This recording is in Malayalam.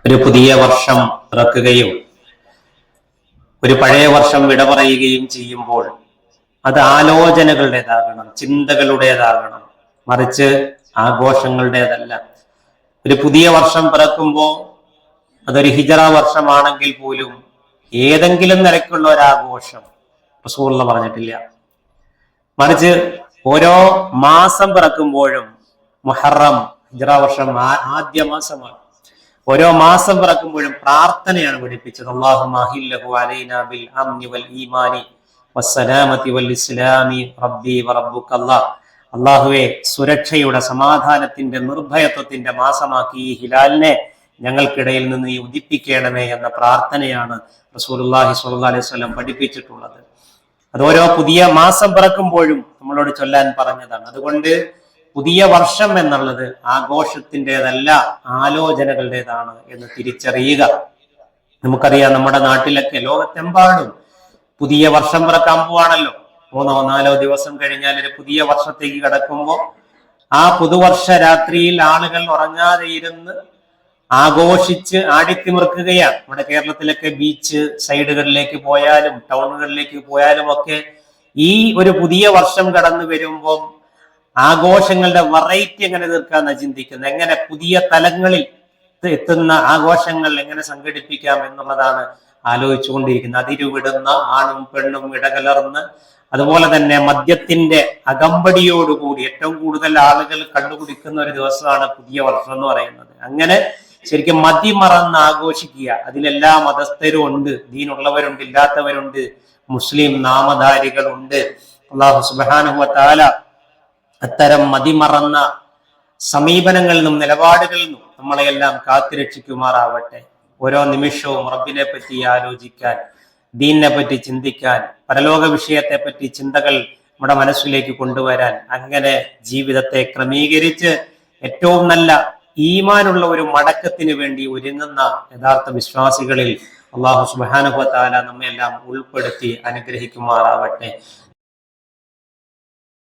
ഒരു പുതിയ വർഷം പിറക്കുകയും ഒരു പഴയ വർഷം വിട പറയുകയും ചെയ്യുമ്പോൾ അത് ആലോചനകളുടേതാകണം, ചിന്തകളുടേതാകണം, മറിച്ച് ആഘോഷങ്ങളുടേതല്ല. ഒരു പുതിയ വർഷം പിറക്കുമ്പോൾ അതൊരു ഹിജറ വർഷമാണെങ്കിൽ പോലും ഏതെങ്കിലും നിലയ്ക്കുള്ള ഒരാഘോഷം റസൂലുള്ളാഹി പറഞ്ഞിട്ടില്ല. മറിച്ച് ഓരോ മാസം പിറക്കുമ്പോഴും, മുഹറം ഹിജറ വർഷം ആദ്യ മാസമാണ്, ഓരോ മാസം പിറക്കുമ്പോഴും പ്രാർത്ഥനയാണ് പഠിപ്പിച്ചത്. അല്ലാഹുമ്മ അഹില്ലഹു അലൈനാ ബിൽ അംനി വൽ ഈമാനി വസ്സലാമതി വൽ ഇസ്ലാമി റബ്ബി വറബ്ബുക അല്ലാഹ്. അല്ലാഹുവേ, സുരക്ഷയുടെ, സമാധാനത്തിന്റെ, നിർഭയത്വത്തിന്റെ മാസമാക്കി ഈ ഹിലാലിനെ ഞങ്ങൾക്കിടയിൽ നിന്ന് ഈ ഉദിപ്പിക്കണമേ എന്ന പ്രാർത്ഥനയാണ് റസൂലുള്ളാഹി സ്വല്ലല്ലാഹി അലൈഹി വസല്ലം പഠിപ്പിച്ചിട്ടുള്ളത്. അത് ഓരോ പുതിയ മാസം പിറക്കുമ്പോഴും നമ്മളോട് ചൊല്ലാൻ പറഞ്ഞതാണ്. അതുകൊണ്ട് പുതിയ വർഷം എന്നുള്ളത് ആഘോഷത്തിൻ്റെതല്ല, ആലോചനകളുടേതാണ് എന്ന് തിരിച്ചറിയുക. നമുക്കറിയാം, നമ്മുടെ നാട്ടിലൊക്കെ ലോകത്തെമ്പാടും പുതിയ വർഷം പിറക്കാൻ പോവാണല്ലോ. 3-4 ദിവസം കഴിഞ്ഞാൽ ഒരു പുതിയ വർഷത്തേക്ക് കടക്കുമ്പോൾ ആ പുതുവർഷ രാത്രിയിൽ ആളുകൾ ഉറങ്ങാതെ ഇരുന്ന് ആഘോഷിച്ച് ആടിത്തിമിർക്കുകയാണ്. നമ്മുടെ കേരളത്തിലൊക്കെ ബീച്ച് സൈഡുകളിലേക്ക് പോയാലും ടൗണുകളിലേക്ക് പോയാലും ഒക്കെ ഈ ഒരു പുതിയ വർഷം കടന്നു വരുമ്പോൾ ആഘോഷങ്ങളുടെ വെറൈറ്റി എങ്ങനെ തീർക്കാമെന്ന് ചിന്തിക്കുന്നത്, എങ്ങനെ പുതിയ തലങ്ങളിൽ എത്തുന്ന ആഘോഷങ്ങൾ എങ്ങനെ സംഘടിപ്പിക്കാം എന്നുള്ളതാണ് ആലോചിച്ചുകൊണ്ടിരിക്കുന്നത്. അതിരുവിടുന്ന ആണും പെണ്ണും ഇടകലർന്ന്, അതുപോലെ തന്നെ മദ്യത്തിന്റെ അകമ്പടിയോടുകൂടി ഏറ്റവും കൂടുതൽ ആളുകൾ കണ്ടുപിടിക്കുന്ന ഒരു ദിവസമാണ് പുതിയ വർഷം എന്ന് പറയുന്നത്. അങ്ങനെ ശരിക്കും മതിമറന്ന് ആഘോഷിക്കുക. അതിലെല്ലാ മതസ്ഥരും ഉണ്ട്, ദീനുള്ളവരുണ്ട്, ഇല്ലാത്തവരുണ്ട്, മുസ്ലിം നാമധാരികളുണ്ട്. അല്ലാഹു സുബ്ഹാനഹു വ തആല അത്തരം മതിമറന്ന സമീപനങ്ങളിൽ നിന്നും നിലപാടുകളിൽ നിന്നും നമ്മളെയെല്ലാം കാത്തുരക്ഷിക്കുമാറാവട്ടെ. ഓരോ നിമിഷവും റബ്ബിനെ പറ്റി ആലോചിക്കാൻ, ദീനിനെ പറ്റി ചിന്തിക്കാൻ, പരലോക വിഷയത്തെ പറ്റി ചിന്തകൾ നമ്മുടെ മനസ്സിലേക്ക് കൊണ്ടുവരാൻ, അങ്ങനെ ജീവിതത്തെ ക്രമീകരിച്ച് ഏറ്റവും നല്ല ഈമാനുള്ള ഒരു മടക്കത്തിന് വേണ്ടി ഒരുങ്ങുന്ന യഥാർത്ഥ വിശ്വാസികളിൽ അല്ലാഹു സുബ്ഹാനഹു വ തആല നമ്മെല്ലാം ഉൾപ്പെടുത്തി അനുഗ്രഹിക്കുമാറാവട്ടെ.